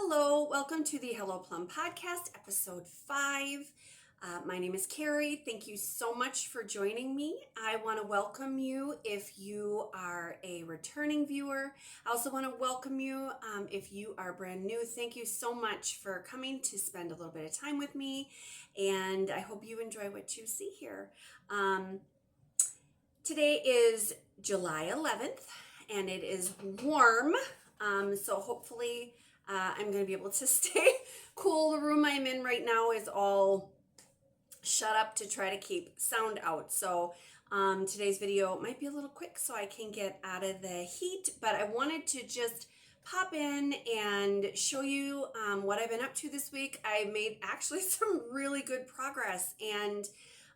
Hello, welcome to the Hello Plum Podcast, episode 5. My name is Carrie. Thank you so much for joining me. I want to welcome you if you are a returning viewer. I also want to welcome you if you are brand new. Thank you so much for coming to spend a little bit of time with me, and I hope you enjoy what you see here. Today is July 11th, and it is warm, so hopefully I'm going to be able to stay cool. The room I'm in right now is all shut up to try to keep sound out. So today's video might be a little quick so I can get out of the heat, but I wanted to just pop in and show you what I've been up to this week. I made actually some really good progress, and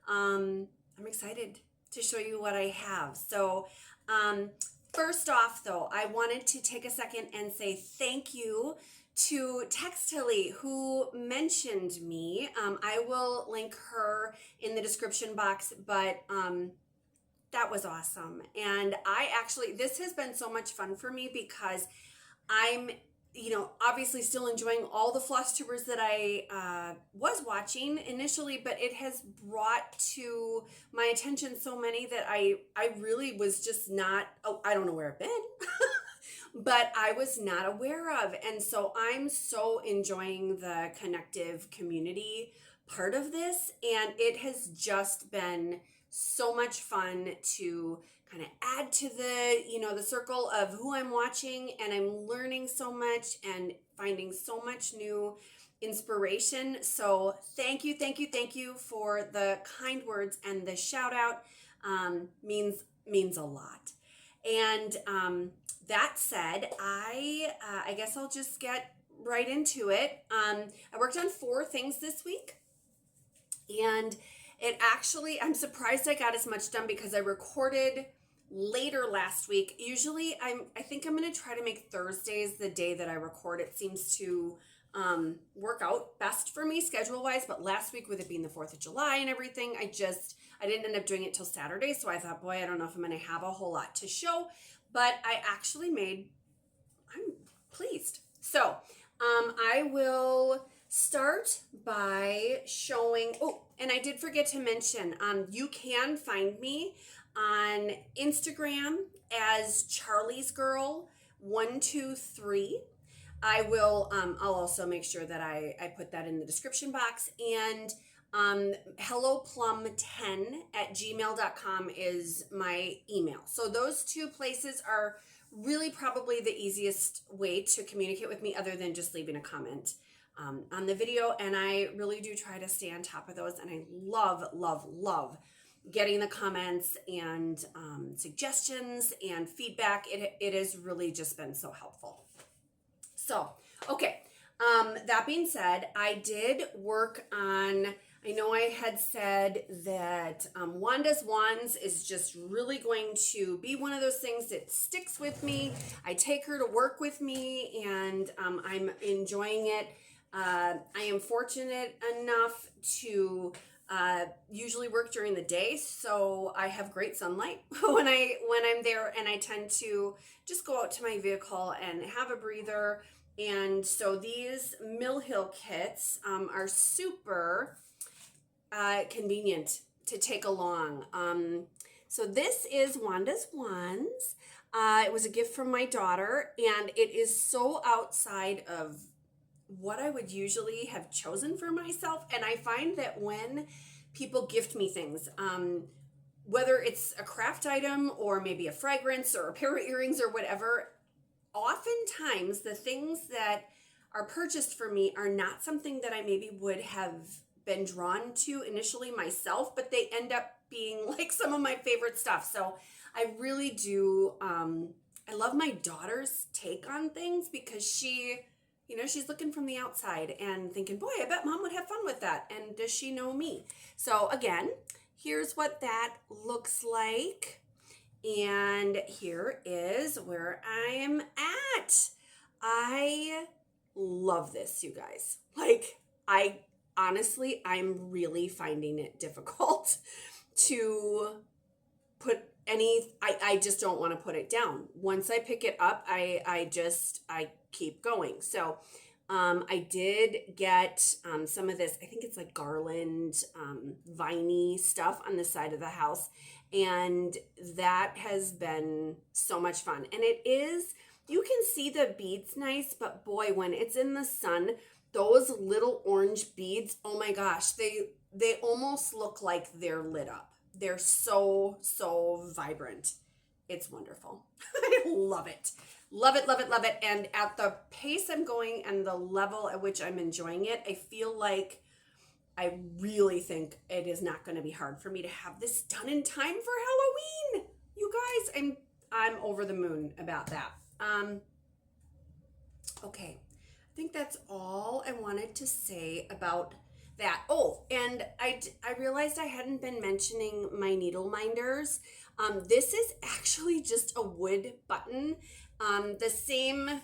I'm excited to show you what I have. So first off, though, I wanted to take a second and say thank you to Textilly, who mentioned me. I will link her in the description box, but that was awesome. And this has been so much fun for me because I'm, obviously still enjoying all the Flosstubers that I was watching initially, but it has brought to my attention so many that I really was just not, I don't know where I've been, but I was not aware of. And so I'm so enjoying the connective community part of this, and it has just been so much fun to kind of add to the circle of who I'm watching, and I'm learning so much and finding so much new inspiration. So thank you for the kind words, and the shout out means a lot. And that said, I guess I'll just get right into it. I worked on 4 things this week, and I'm surprised I got as much done because I recorded later last week. Usually I think I'm going to try to make Thursdays the day that I record. It seems to work out best for me schedule wise, but last week, with it being the 4th of July and everything, I didn't end up doing it till Saturday. So I thought, boy, I don't know if I'm going to have a whole lot to show, but I'm pleased. So I will start by showing, and I did forget to mention, you can find me on Instagram as Charlie's Girl 123. I will, I'll also make sure that I put that in the description box, and helloplum10@gmail.com is my email. So those 2 places are really probably the easiest way to communicate with me, other than just leaving a comment on the video. And I really do try to stay on top of those, and I love getting the comments and suggestions and feedback. It has really just been so helpful. So, okay, that being said, I did work on, I know I had said that Wandas Wands is just really going to be one of those things that sticks with me. I take her to work with me, and I'm enjoying it. I am fortunate enough to usually work during the day, so I have great sunlight when I'm there, and I tend to just go out to my vehicle and have a breather. And so these Mill Hill kits are super convenient to take along. So this is Wandas Wands. It was a gift from my daughter, and it is so outside of what I would usually have chosen for myself. And I find that when people gift me things, whether it's a craft item or maybe a fragrance or a pair of earrings or whatever, oftentimes the things that are purchased for me are not something that I maybe would have been drawn to initially myself, but they end up being like some of my favorite stuff. So I really do, I love my daughter's take on things, because she's looking from the outside and thinking, boy, I bet mom would have fun with that. And does she know me? So again, here's what that looks like. And here is where I'm at. I love this, you guys. Like, I'm really finding it difficult to put I just don't want to put it down. Once I pick it up, I keep going. So I did get some of this, I think it's like garland, viney stuff on the side of the house. And that has been so much fun. And it is, you can see the beads nice, but boy, when it's in the sun, those little orange beads, oh my gosh, they almost look like they're lit up. They're so, so vibrant. It's wonderful. I love it. Love it, love it, love it. And at the pace I'm going and the level at which I'm enjoying it, I feel like I really think it is not going to be hard for me to have this done in time for Halloween. You guys, I'm over the moon about that. Okay. I think that's all I wanted to say about that. Oh, and I realized I hadn't been mentioning my needle minders. This is actually just a wood button. The same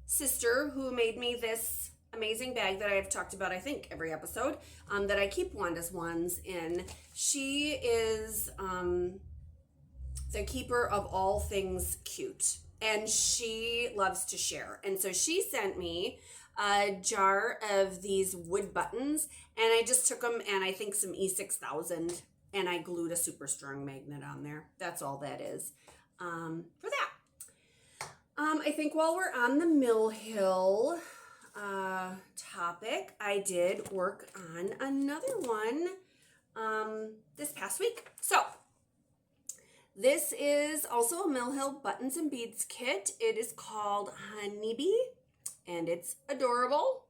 sister who made me this amazing bag that I've talked about, I think, every episode, that I keep Wandas Wands in. She is the keeper of all things cute, and she loves to share. And so she sent me a jar of these wood buttons, and I just took them and I think some E6000, and I glued a super strong magnet on there. That's all that is for that. I think while we're on the Mill Hill topic, I did work on another one this past week. So this is also a Mill Hill Buttons and Beads kit. It is called Honeybee, and it's adorable.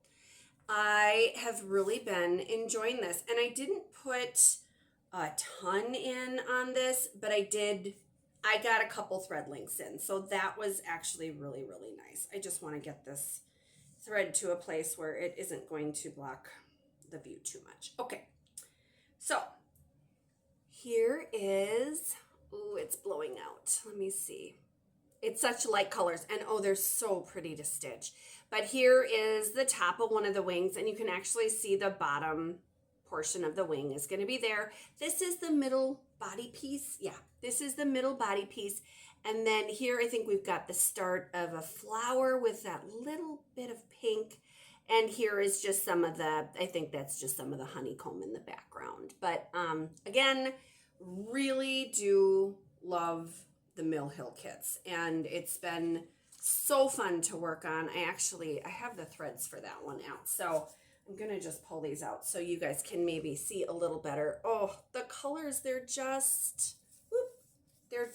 I have really been enjoying this, and I didn't put a ton in on this, but I got a couple thread links in, so that was actually really, really nice. I just want to get this thread to a place where it isn't going to block the view too much. Okay, so here is, ooh, it's blowing out. Let me see. It's such light colors, and oh, they're so pretty to stitch. But here is the top of one of the wings, and you can actually see the bottom portion of the wing is going to be there. This is the middle body piece. Yeah, this is the middle body piece. And then here I think we've got the start of a flower with that little bit of pink. And here is just some of the, I think that's just some of the honeycomb in the background. But again, really do love the Mill Hill kits. And it's been so fun to work on. I have the threads for that one out. So I'm going to just pull these out so you guys can maybe see a little better. Oh, the colors, they're just, whoop, they're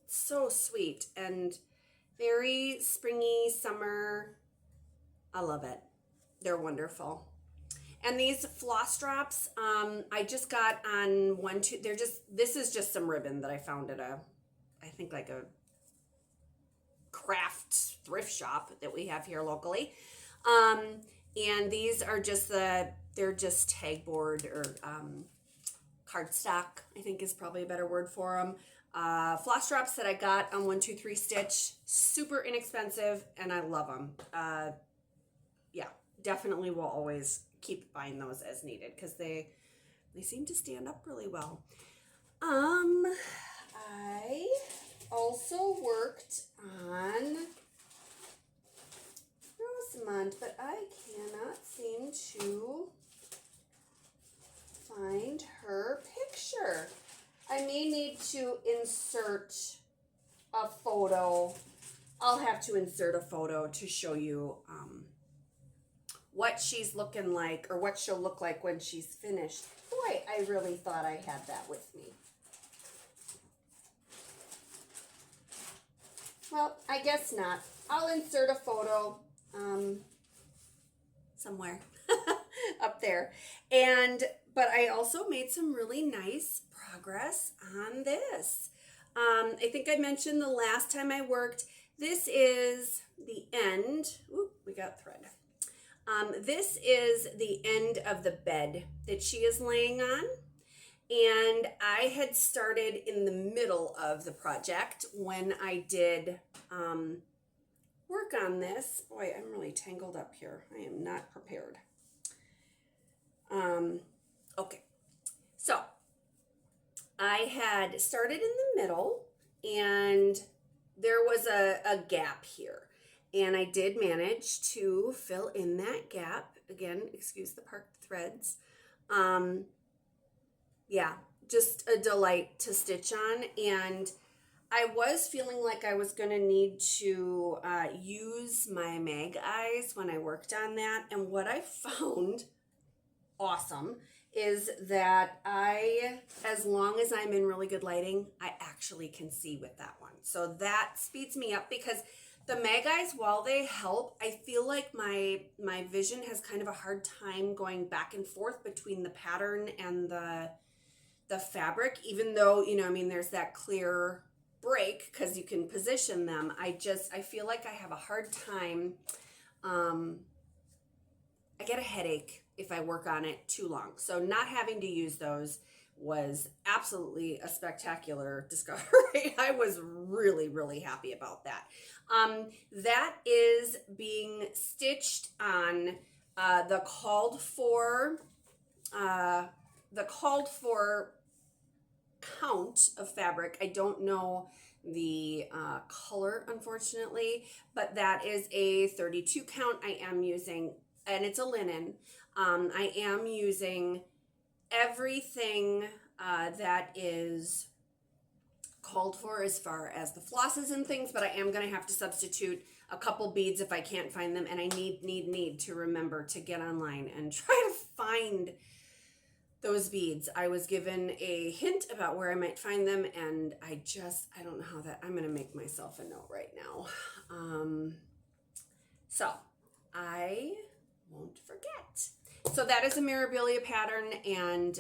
so sweet and very springy summer. I love it. They're wonderful. And these floss drops, I just got on this is just some ribbon that I found at I think like a craft thrift shop that we have here locally. And these are just they're just tag board or cardstock, I think is probably a better word for them. Floss drops that I got on 1-2-3 Stitch, super inexpensive, and I love them. Yeah, definitely will always keep buying those as needed because they seem to stand up really well. I also worked on Rosamund, but I cannot seem to find her picture. I may need to insert a photo. I'll have to insert a photo to show you what she's looking like, or what she'll look like when she's finished. Boy, I really thought I had that with me. Well, I guess not. I'll insert a photo somewhere up there. But I also made some really nice progress on this. I think I mentioned the last time I worked, this is the end. Ooh, we got thread. This is the end of the bed that she is laying on. And I had started in the middle of the project when I did work on this. Boy, I'm really tangled up here. I am not prepared. Okay, so I had started in the middle and there was a gap here. And I did manage to fill in that gap. Again, excuse the parked threads. Yeah, just a delight to stitch on. And I was feeling like I was going to need to use my mag eyes when I worked on that. And what I found awesome is that as long as I'm in really good lighting, I actually can see with that one. So that speeds me up, because the mag eyes, while they help, I feel like my vision has kind of a hard time going back and forth between the pattern and the fabric, even though, you know, I mean, there's that clear break because you can position them. I feel like I have a hard time. I get a headache if I work on it too long. So not having to use those was absolutely a spectacular discovery. I was really, really happy about that. That is being stitched on the called for count of fabric. I don't know the color, unfortunately, but that is a 32 count. I am using, and it's a linen. I am using everything that is called for as far as the flosses and things, but I am going to have to substitute a couple beads if I can't find them, and I need to remember to get online and try to find those beads. I was given a hint about where I might find them, and I don't know how that, I'm going to make myself a note right now. So I won't forget. So that is a Mirabilia pattern, and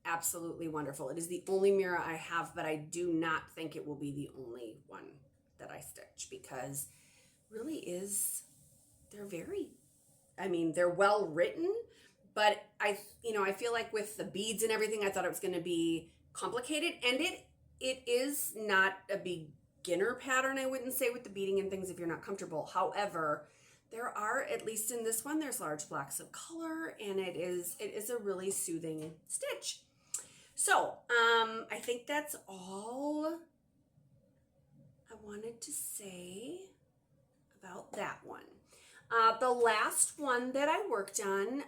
absolutely wonderful. It is the only mirror I have, but I do not think it will be the only one that I stitch, because really they're well written, but I feel like with the beads and everything, I thought it was going to be complicated, and it is not a beginner pattern, I wouldn't say, with the beading and things if you're not comfortable. However, there are, at least in this one, there's large blocks of color, and it is a really soothing stitch. So I think that's all I wanted to say about that one. The last one that I worked on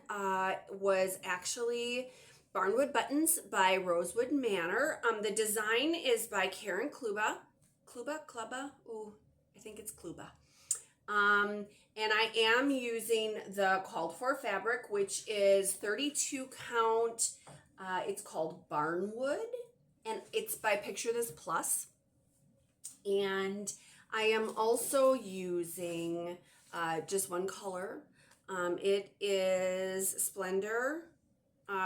was actually Barnwood Buttons by Rosewood Manor. The design is by Karen Kluba. Kluba? Ooh, I think it's Kluba. And I am using the called for fabric, which is 32 count. It's called Barnwood, and it's by Picture This Plus. And I am also using just one color. It is Splendor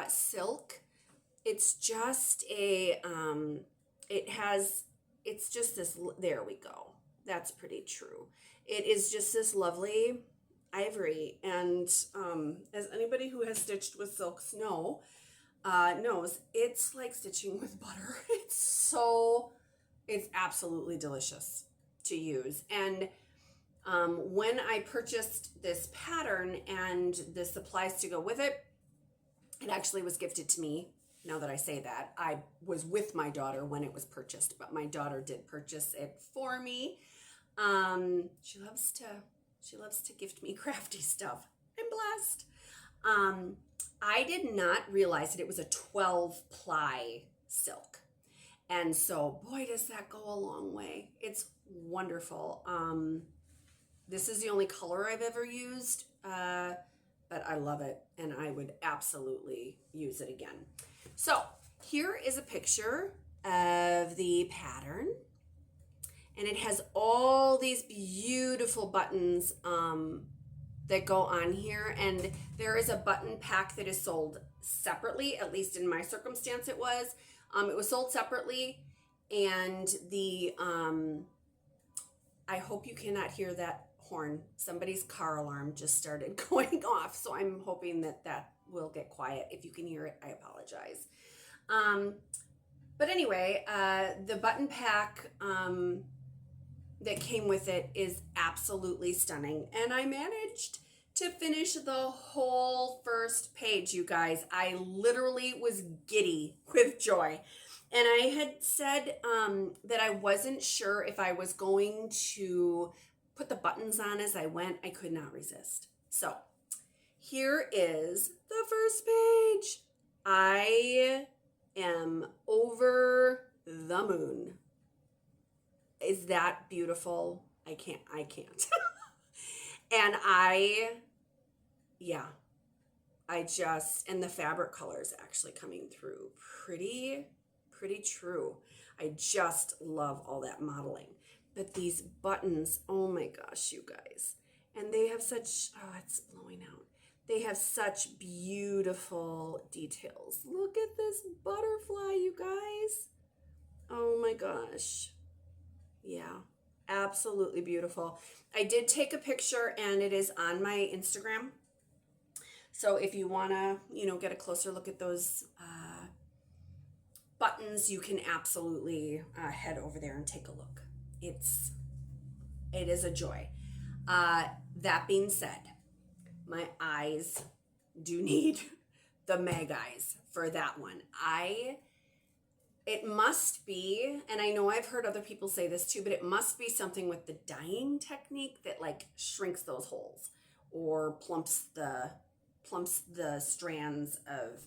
Silk. It's just it's just this, there we go. That's pretty true. It is just this lovely ivory, and as anybody who has stitched with silks knows, it's like stitching with butter. It's absolutely delicious to use. And when I purchased this pattern and the supplies to go with it, it actually was gifted to me. Now that I say that, I was with my daughter when it was purchased, but my daughter did purchase it for me. She loves to gift me crafty stuff. I'm blessed. I did not realize that it was a 12 ply silk. And so, boy, does that go a long way. It's wonderful. This is the only color I've ever used, but I love it, and I would absolutely use it again. So here is a picture of the pattern. And it has all these beautiful buttons that go on here. And there is a button pack that is sold separately, at least in my circumstance it was. It was sold separately. And I hope you cannot hear that horn. Somebody's car alarm just started going off. So I'm hoping that will get quiet. If you can hear it, I apologize. But anyway, the button pack that came with it is absolutely stunning, and I managed to finish the whole first page, you guys. I literally was giddy with joy, and I had said that I wasn't sure if I was going to put the buttons on as I went. I could not resist. So here is the first page. I am over the moon. Is that beautiful? I can't. And and the fabric colors actually coming through pretty true. I just love all that modeling. But these buttons, oh my gosh, you guys. And they have such, it's blowing out. They have such beautiful details. Look at this butterfly, you guys. Oh my gosh. Yeah, absolutely beautiful. I did take a picture and it is on my Instagram. So if you want to, get a closer look at those buttons, you can absolutely head over there and take a look. It is a joy. That being said, my eyes do need the mag eyes for that one. It must be, and I know I've heard other people say this too, but it must be something with the dyeing technique that like shrinks those holes or plumps the strands of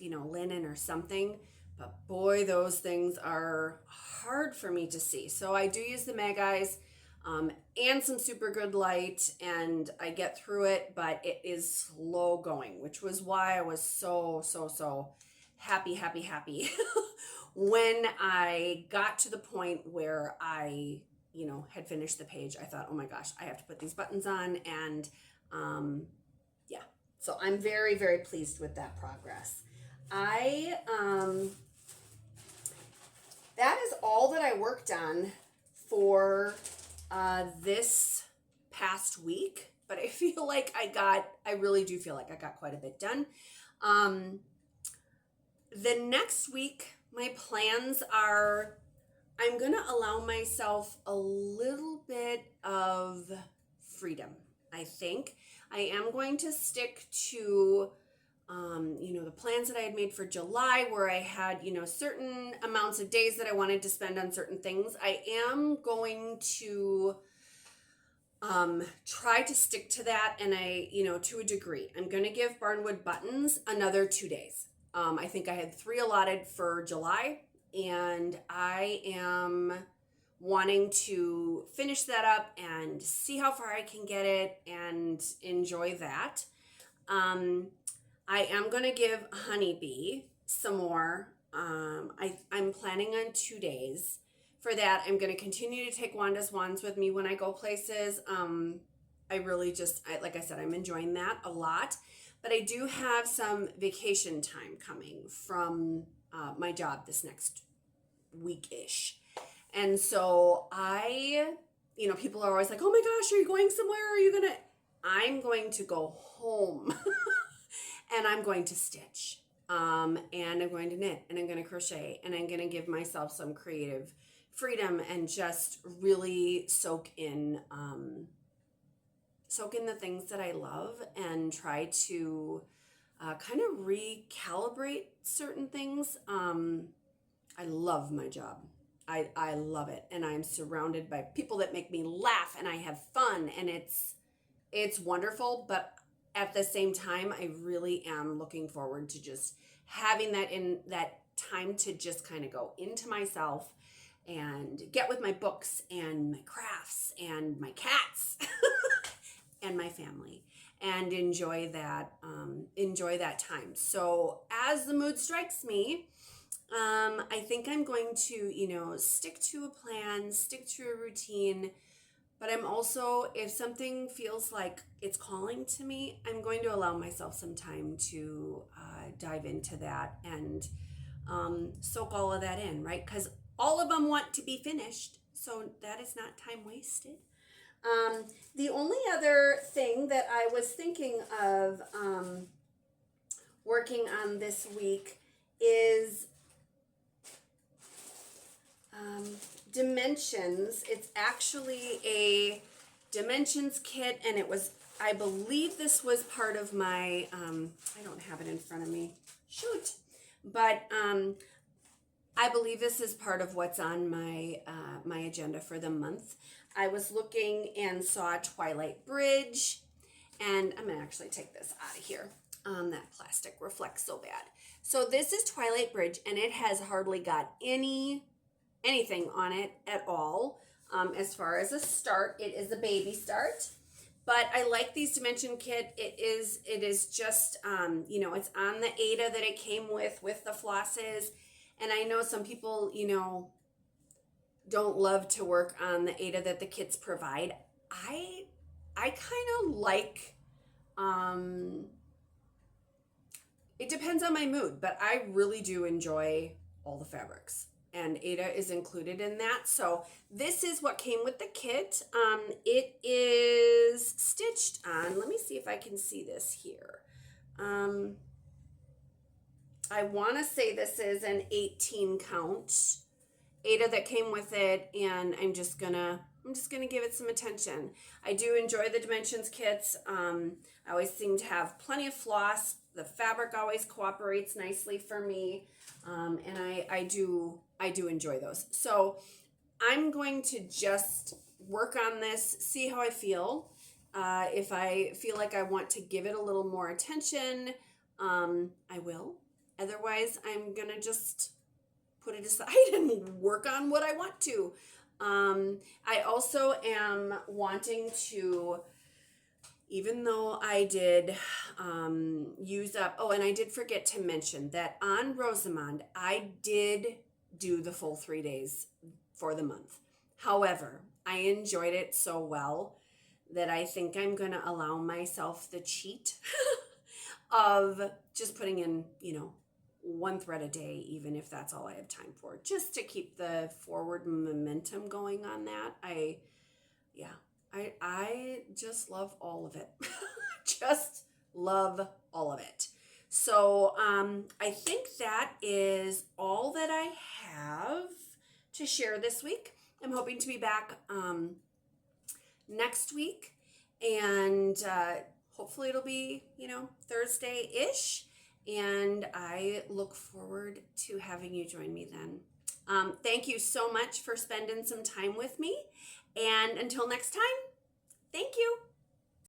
linen or something. But boy, those things are hard for me to see. So I do use the mag eyes and some super good light, and I get through it, but it is slow going, which was why I was so happy when I got to the point where I had finished the page. I thought, oh my gosh, I have to put these buttons on, and so I'm very pleased with that progress. That is all that I worked on for this past week, but I feel like I really do feel like I got quite a bit done. The next week, my plans are, I'm going to allow myself a little bit of freedom, I think. I am going to stick to, the plans that I had made for July, where I had, certain amounts of days that I wanted to spend on certain things. I am going to try to stick to that, and to a degree. I'm going to give Barnwood Buttons another 2 days. I think I had 3 allotted for July, and I am wanting to finish that up and see how far I can get it and enjoy that. I am going to give Honeybee some more. I'm planning on 2 days. For that, I'm going to continue to take Wandas Wands with me when I go places. I really like I said, I'm enjoying that a lot. But I do have some vacation time coming from my job this next week-ish. And so people are always like, oh my gosh, are you going somewhere? I'm going to go home and I'm going to stitch. And I'm going to knit and I'm going to crochet and I'm going to give myself some creative freedom and just really soak in the things that I love and try to kind of recalibrate certain things. I love my job. I love it. And I'm surrounded by people that make me laugh and I have fun and it's wonderful. But at the same time, I really am looking forward to just having that time to just kind of go into myself and get with my books and my crafts and my cats and my family and enjoy that time. So as the mood strikes me, I think I'm going to, stick to a plan, stick to a routine, but I'm also, if something feels like it's calling to me, I'm going to allow myself some time to dive into that and soak all of that in, right? Because all of them want to be finished, so that is not time wasted. The only other thing that I was thinking of working on this week is dimensions. It's actually a dimensions kit, and I believe this was part of my, I don't have it in front of me, shoot, but I believe this is part of what's on my my agenda for the month. I was looking and saw Twilight Bridge, and I'm gonna actually take this out of here. That plastic reflects so bad. So this is Twilight Bridge, and it has hardly got anything on it at all. As far as a start, it is a baby start. But I like these dimension kit. It is just, you know, it's on the Ada that it came with the flosses. And I know some people, you know, don't love to work on the Ada that the kits provide. I kind of like, it depends on my mood, but I really do enjoy all the fabrics. And Ada is included in that. So this is what came with the kit. It is stitched on, let me see if I can see this here. I want to say this is an 18 count Ada that came with it, and I'm just gonna give it some attention. I do enjoy the dimensions kits. I always seem to have plenty of floss. The fabric always cooperates nicely for me, and I do enjoy those. So I'm going to just work on this, see how I feel. If I feel like I want to give it a little more attention, I will. Otherwise, I'm gonna just put it aside and work on what I want to. I also am wanting to, even though I did use up, oh, and I did forget to mention that on Rosamund, I did do the full 3 days for the month. However, I enjoyed it so well that I think I'm going to allow myself the cheat of just putting in, you know, one thread a day, even if that's all I have time for, just to keep the forward momentum going on that. I just love all of it. Just love all of it. So I think that is all that I have to share this week. I'm hoping to be back next week, and hopefully it'll be, you know, Thursday-ish, and I look forward to having you join me then. Thank you so much for spending some time with me, and until next time, thank you.